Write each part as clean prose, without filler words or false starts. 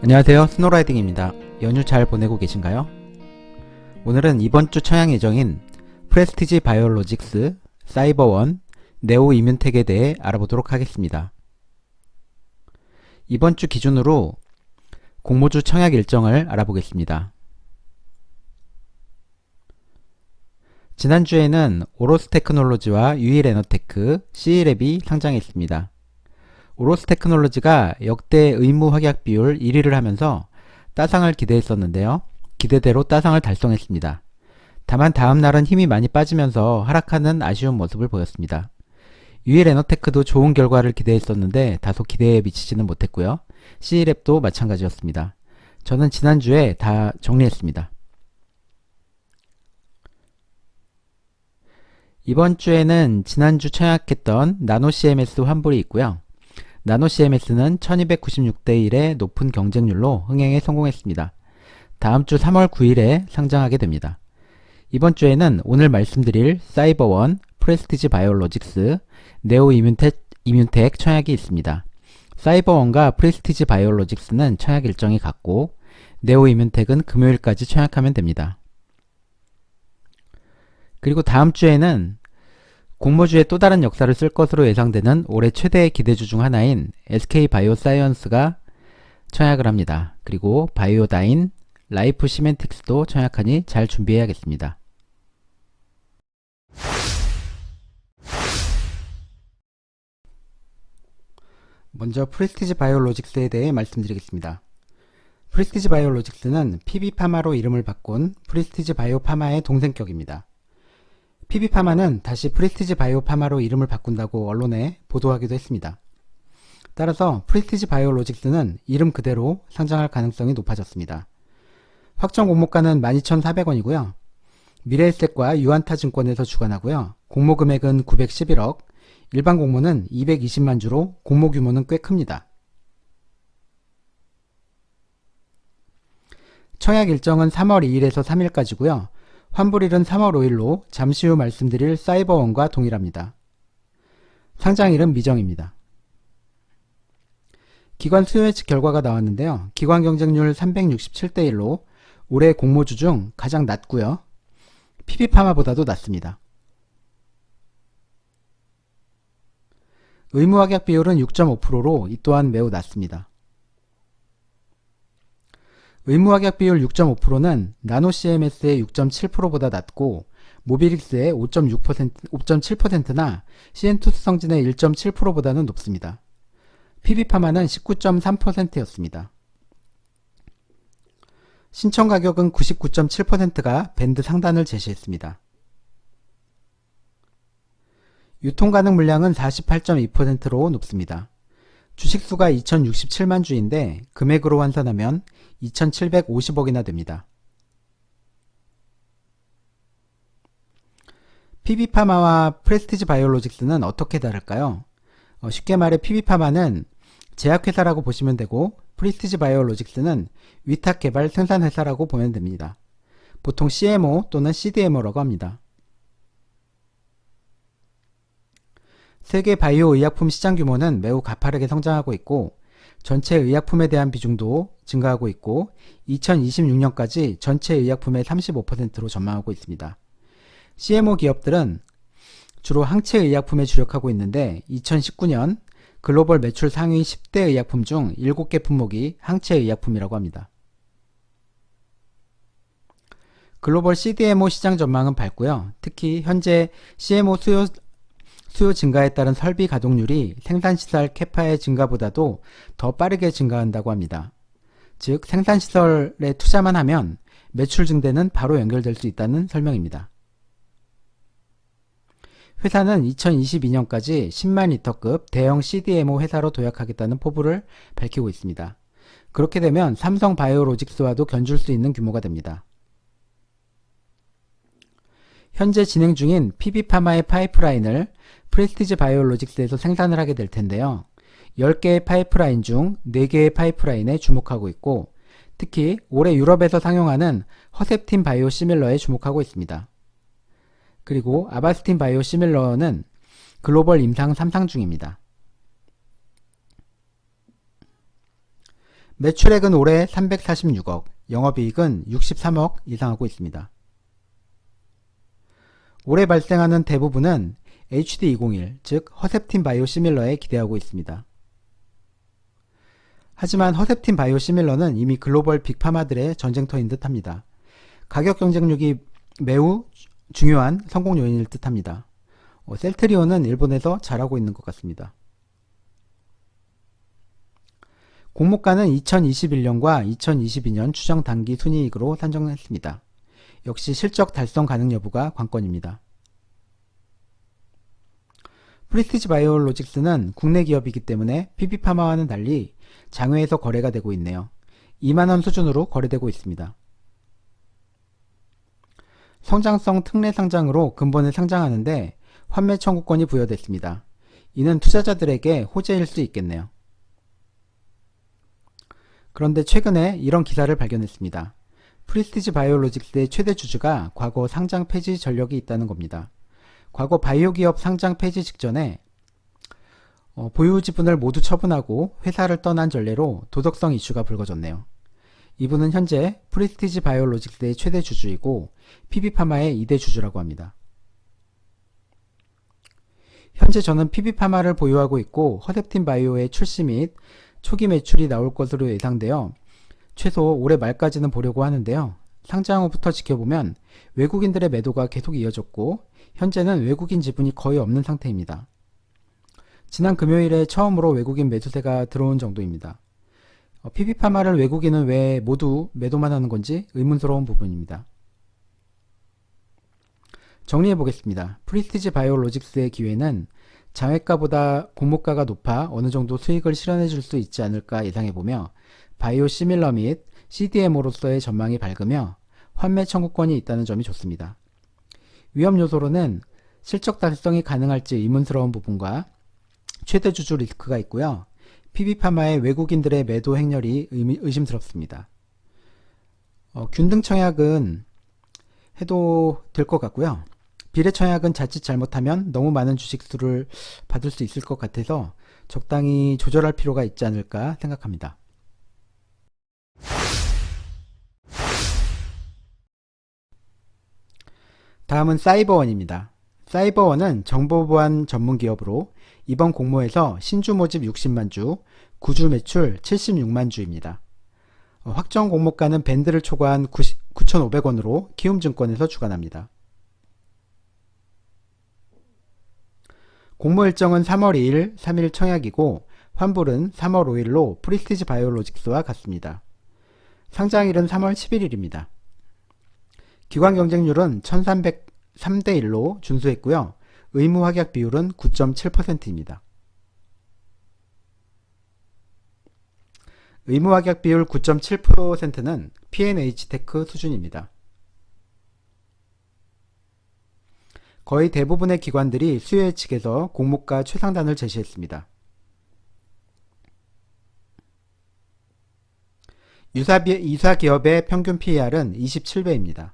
안녕하세요, 스노라이딩입니다. 연휴 잘 보내고 계신가요? 오늘은 이번주 청약 예정인 프레스티지 바이오로직스, 사이버원, 네오 이뮨텍에 대해 알아보도록 하겠습니다. 이번주 기준으로 공모주 청약 일정을 알아보겠습니다. 지난주에는 오로스테크놀로지와 유일에너테크, CELab이 상장했습니다. 오로스테크놀로지가 역대 의무 확약 비율 1위를 하면서 따상을 기대했었는데요. 기대대로 따상을 달성했습니다. 다만 다음날은 힘이 많이 빠지면서 하락하는 아쉬운 모습을 보였습니다. 유일에너테크도 좋은 결과를 기대했었는데 다소 기대에 미치지는 못했고요. CELab도 마찬가지였습니다. 저는 지난주에 다 정리했습니다. 이번 주에는 지난주 청약했던 나노CMS 환불이 있고요. 나노CMS는 1296대 1의 높은 경쟁률로 흥행에 성공했습니다. 다음 주 3월 9일에 상장하게 됩니다. 이번 주에는 오늘 말씀드릴 사이버원, 프레스티지 바이오로직스, 네오 이뮨텍 청약이 있습니다. 사이버원과 프레스티지 바이오로직스는 청약 일정이 같고 네오 이뮨텍은 금요일까지 청약하면 됩니다. 그리고 다음 주에는 공모주의 또 다른 역사를 쓸 것으로 예상되는 올해 최대의 기대주 중 하나인 SK바이오사이언스가 청약을 합니다. 그리고 바이오다인, 라이프 시멘틱스도 청약하니 잘 준비해야겠습니다. 먼저 프레스티지 바이오로직스에 대해 말씀드리겠습니다. 프레스티지 바이오로직스는 PB파마로 이름을 바꾼 프레스티지 바이오파마의 동생격입니다. PB파마는 다시 프레스티지 바이오파마로 이름을 바꾼다고 언론에 보도하기도 했습니다. 따라서 프레스티지 바이오로직스는 이름 그대로 상장할 가능성이 높아졌습니다. 확정 공모가는 12,400원이고요. 미래에셋과 유안타증권에서 주관하고요. 공모 금액은 911억, 일반 공모는 220만 주로 공모 규모는 꽤 큽니다. 청약 일정은 3월 2일에서 3일까지고요. 환불일은 3월 5일로 잠시 후 말씀드릴 사이버원과 동일합니다. 상장일은 미정입니다. 기관 수요 예측 결과가 나왔는데요. 기관 경쟁률 367대 1로 올해 공모주 중 가장 낮고요. PB파마보다도 낮습니다. 의무 확약 비율은 6.5%로 이 또한 매우 낮습니다. 의무 확약 비율 6.5%는 나노CMS의 6.7%보다 낮고 모비릭스의 5.7%나 시엔투스성진의 1.7%보다는 높습니다. PB파마는 19.3%였습니다. 신청 가격은 99.7%가 밴드 상단을 제시했습니다. 유통 가능 물량은 48.2%로 높습니다. 주식수가 2067만 주인데 금액으로 환산하면 2750억이나 됩니다. PB파마와 프레스티지 바이오로직스는 어떻게 다를까요? 쉽게 말해 PB파마는 제약회사라고 보시면 되고 프레스티지 바이오로직스는 위탁개발 생산회사라고 보면 됩니다. 보통 CMO 또는 CDMO라고 합니다. 세계 바이오 의약품 시장 규모는 매우 가파르게 성장하고 있고 전체 의약품에 대한 비중도 증가하고 있고 2026년까지 전체 의약품의 35%로 전망하고 있습니다. CMO 기업들은 주로 항체 의약품에 주력하고 있는데 2019년 글로벌 매출 상위 10대 의약품 중 7개 품목이 항체 의약품이라고 합니다. 글로벌 CDMO 시장 전망은 밝고요. 특히 현재 CMO 수요 증가에 따른 설비 가동률이 생산시설 캐파의 증가보다도 더 빠르게 증가한다고 합니다. 즉 생산시설에 투자만 하면 매출 증대는 바로 연결될 수 있다는 설명입니다. 회사는 2022년까지 10만 리터급 대형 CDMO 회사로 도약하겠다는 포부를 밝히고 있습니다. 그렇게 되면 삼성 바이오로직스와도 견줄 수 있는 규모가 됩니다. 현재 진행 중인 PB파마의 파이프라인을 프레스티지 바이오로직스에서 생산을 하게 될 텐데요. 10개의 파이프라인 중 4개의 파이프라인에 주목하고 있고 특히 올해 유럽에서 상용하는 허셉틴 바이오시밀러에 주목하고 있습니다. 그리고 아바스틴 바이오시밀러는 글로벌 임상 3상 중입니다. 매출액은 올해 346억, 영업이익은 63억 예상하고 있습니다. 올해 발생하는 대부분은 HD201, 즉 허셉틴 바이오시밀러에 기대하고 있습니다. 하지만 허셉틴 바이오시밀러는 이미 글로벌 빅파마들의 전쟁터인 듯합니다. 가격 경쟁력이 매우 중요한 성공 요인일 듯합니다. 셀트리온은 일본에서 잘하고 있는 것 같습니다. 공모가는 2021년과 2022년 추정 단기 순이익으로 산정했습니다. 역시 실적 달성 가능 여부가 관건입니다. 프리스티지 바이오로직스는 국내 기업이기 때문에 PB파마와는 달리 장외에서 거래가 되고 있네요. 2만원 수준으로 거래되고 있습니다. 성장성 특례 상장으로 근본을 상장하는데 환매 청구권이 부여됐습니다. 이는 투자자들에게 호재일 수 있겠네요. 그런데 최근에 이런 기사를 발견했습니다. 프리스티지 바이오로직스의 최대 주주가 과거 상장 폐지 전력이 있다는 겁니다. 과거 바이오 기업 상장 폐지 직전에 보유 지분을 모두 처분하고 회사를 떠난 전례로 도덕성 이슈가 불거졌네요. 이분은 현재 프리스티지 바이오로직스의 최대 주주이고 PB파마의 2대 주주라고 합니다. 현재 저는 PB파마를 보유하고 있고 허셉틴 바이오의 출시 및 초기 매출이 나올 것으로 예상되어 최소 올해 말까지는 보려고 하는데요. 상장 후부터 지켜보면 외국인들의 매도가 계속 이어졌고 현재는 외국인 지분이 거의 없는 상태입니다. 지난 금요일에 처음으로 외국인 매수세가 들어온 정도입니다. PB파마를 외국인은 왜 모두 매도만 하는 건지 의문스러운 부분입니다. 정리해 보겠습니다. 프리스티지 바이오로직스의 기회는 장외가보다 공모가가 높아 어느 정도 수익을 실현해 줄 수 있지 않을까 예상해 보며 바이오 시밀러 및 CDMO로서의 전망이 밝으며 환매 청구권이 있다는 점이 좋습니다. 위험 요소로는 실적 달성이 가능할지 의문스러운 부분과 최대 주주 리스크가 있고요. PB파마의 외국인들의 매도 행렬이 의심스럽습니다. 균등 청약은 해도 될 것 같고요. 비례 청약은 자칫 잘못하면 너무 많은 주식수를 받을 수 있을 것 같아서 적당히 조절할 필요가 있지 않을까 생각합니다. 다음은 사이버원입니다. 사이버원은 정보보안 전문기업으로 이번 공모에서 신주 모집 60만 주, 구주 매출 76만 주입니다. 확정 공모가는 밴드를 초과한 9,500원으로 키움증권에서 주관합니다. 공모 일정은 3월 2일, 3일 청약이고 환불은 3월 5일로 프리스티지 바이오로직스와 같습니다. 상장일은 3월 11일입니다. 기관 경쟁률은 1303대 1로 준수했고요. 의무 확약 비율은 9.7%입니다. 의무 확약 비율 9.7%는 P&H 테크 수준입니다. 거의 대부분의 기관들이 수요 측에서 공모가 최상단을 제시했습니다. 유사 기업의 평균 PER은 27배입니다.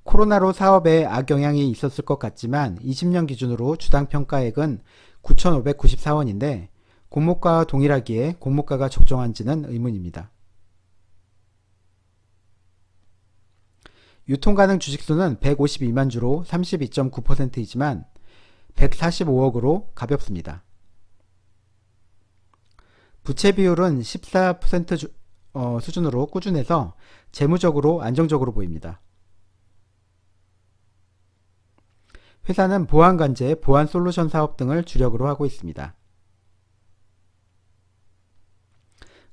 코로나로 사업에 악영향이 있었을 것 같지만 20년 기준으로 주당 평가액은 9,594원인데 공모가와 동일하기에 공모가가 적정한지는 의문입니다. 유통가능 주식수는 152만 주로 32.9%이지만 145억으로 가볍습니다. 부채 비율은 14% 수준으로 꾸준해서 재무적으로 안정적으로 보입니다. 회사는 보안관제, 보안솔루션 사업 등을 주력으로 하고 있습니다.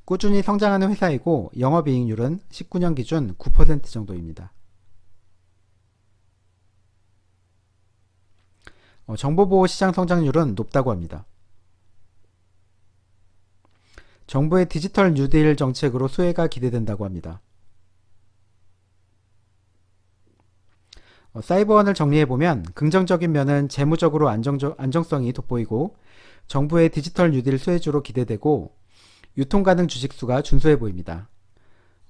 꾸준히 성장하는 회사이고 영업이익률은 19년 기준 9% 정도입니다. 정보보호 시장 성장률은 높다고 합니다. 정부의 디지털 뉴딜 정책으로 수혜가 기대된다고 합니다. 사이버원을 정리해보면 긍정적인 면은 재무적으로 안정성이 돋보이고 정부의 디지털 뉴딜 수혜주로 기대되고 유통가능 주식수가 준수해 보입니다.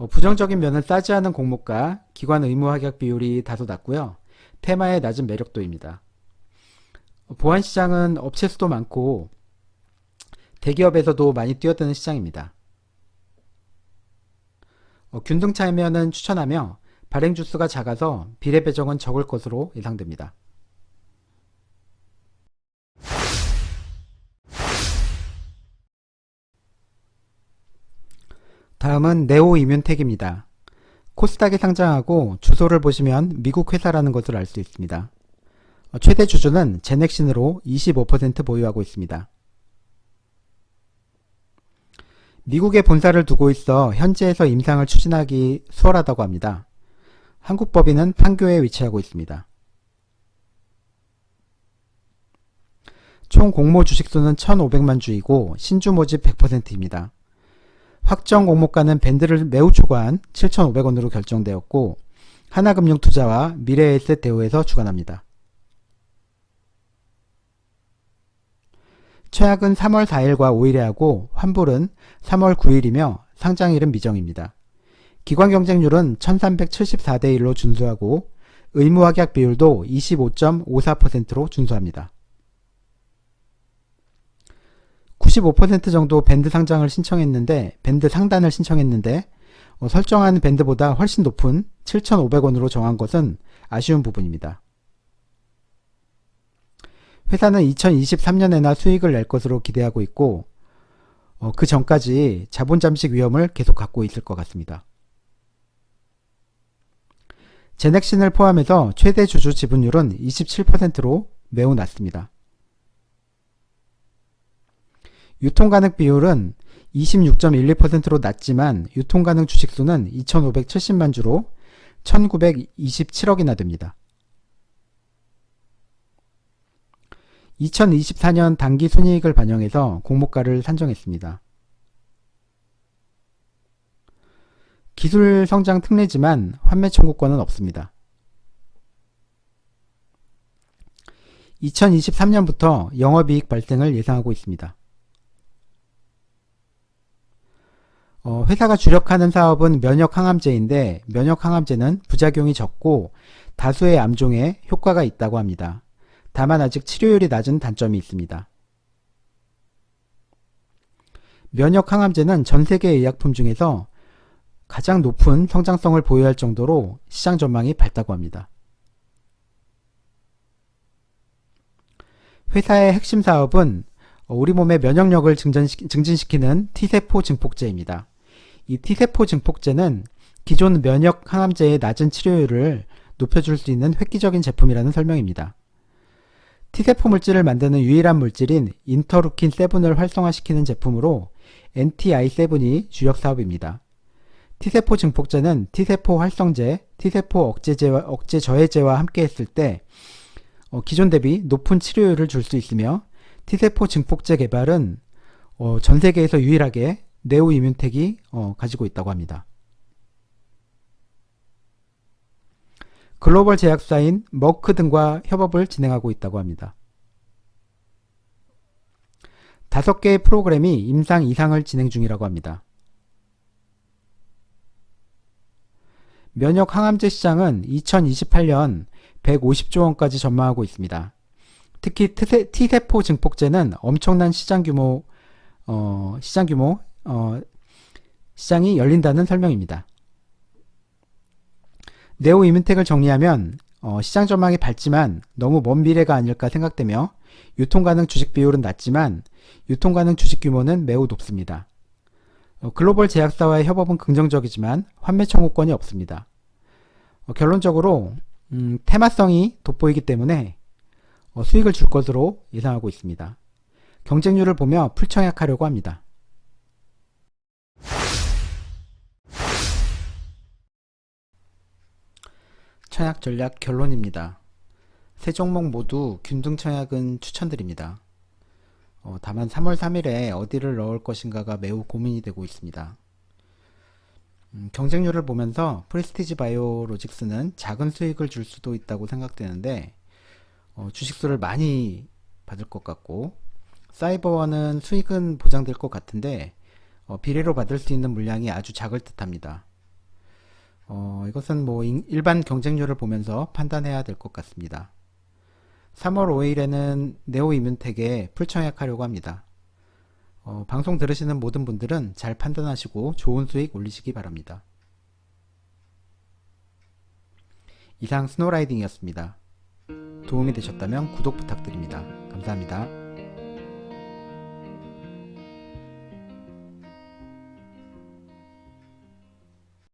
부정적인 면은 싸지 않은 공모가, 기관 의무 확약 비율이 다소 낮고요. 테마의 낮은 매력도입니다. 보안시장은 업체 수도 많고 대기업에서도 많이 뛰어드는 시장입니다. 균등 참여는 추천하며 발행 주수가 작아서 비례 배정은 적을 것으로 예상됩니다. 다음은 네오이뮨텍입니다. 코스닥에 상장하고 주소를 보시면 미국 회사라는 것을 알 수 있습니다. 최대 주주는 제넥신으로 25% 보유하고 있습니다. 미국에 본사를 두고 있어 현지에서 임상을 추진하기 수월하다고 합니다. 한국 법인은 판교에 위치하고 있습니다. 총 공모 주식수는 1,500만 주이고 신주 모집 100%입니다. 확정 공모가는 밴드를 매우 초과한 7,500원으로 결정되었고 하나금융투자와 미래에셋 대우에서 주관합니다. 최악은 3월 4일과 5일에 하고 환불은 3월 9일이며 상장일은 미정입니다. 기관 경쟁률은 1374대 1로 준수하고 의무 확약 비율도 25.54%로 준수합니다. 95% 정도 밴드 상장을 신청했는데 밴드 상단을 신청했는데 설정한 밴드보다 훨씬 높은 7,500원으로 정한 것은 아쉬운 부분입니다. 회사는 2023년에나 수익을 낼 것으로 기대하고 있고 그 전까지 자본 잠식 위험을 계속 갖고 있을 것 같습니다. 제넥신을 포함해서 최대 주주 지분율은 27%로 매우 낮습니다. 유통가능 비율은 26.12%로 낮지만 유통가능 주식수는 2,570만 주로 1,927억이나 됩니다. 2024년 당기 순이익을 반영해서 공모가를 산정했습니다. 기술 성장 특례지만 환매 청구권은 없습니다. 2023년부터 영업이익 발생을 예상하고 있습니다. 회사가 주력하는 사업은 면역항암제인데 면역항암제는 부작용이 적고 다수의 암종에 효과가 있다고 합니다. 다만 아직 치료율이 낮은 단점이 있습니다. 면역항암제는 전 세계 의약품 중에서 가장 높은 성장성을 보유할 정도로 시장 전망이 밝다고 합니다. 회사의 핵심 사업은 우리 몸의 면역력을 증진시키는 T세포 증폭제입니다. 이 T세포 증폭제는 기존 면역 항암제의 낮은 치료율을 높여줄 수 있는 획기적인 제품이라는 설명입니다. T세포 물질을 만드는 유일한 물질인 인터루킨 7을 활성화시키는 제품으로 NTI7이 주력 사업입니다. T세포 증폭제는 T세포 활성제, T세포 억제 저해제와 함께 했을 때 기존 대비 높은 치료율을 줄 수 있으며 T세포 증폭제 개발은 전 세계에서 유일하게 네오이뮨텍이 가지고 있다고 합니다. 글로벌 제약사인 머크 등과 협업을 진행하고 있다고 합니다. 5개의 프로그램이 임상 이상을 진행 중이라고 합니다. 면역 항암제 시장은 2028년 150조 원까지 전망하고 있습니다. 특히 T세포 증폭제는 엄청난 시장이 열린다는 설명입니다. 네오이뮨텍을 정리하면 시장 전망이 밝지만 너무 먼 미래가 아닐까 생각되며 유통가능 주식 비율은 낮지만 유통가능 주식 규모는 매우 높습니다. 글로벌 제약사와의 협업은 긍정적이지만 환매 청구권이 없습니다. 결론적으로 테마성이 돋보이기 때문에 수익을 줄 것으로 예상하고 있습니다. 경쟁률을 보며 풀청약하려고 합니다. 청약 전략 결론입니다. 세 종목 모두 균등 청약은 추천드립니다. 다만 3월 3일에 어디를 넣을 것인가가 매우 고민이 되고 있습니다. 경쟁률을 보면서 프레스티지 바이오로직스는 작은 수익을 줄 수도 있다고 생각되는데 주식수를 많이 받을 것 같고 사이버원은 수익은 보장될 것 같은데 비례로 받을 수 있는 물량이 아주 작을 듯 합니다. 이것은 일반 경쟁률을 보면서 판단해야 될 것 같습니다. 3월 5일에는 네오이뮨텍에 풀청약하려고 합니다. 방송 들으시는 모든 분들은 잘 판단하시고 좋은 수익 올리시기 바랍니다. 이상 스노우라이딩이었습니다. 도움이 되셨다면 구독 부탁드립니다. 감사합니다.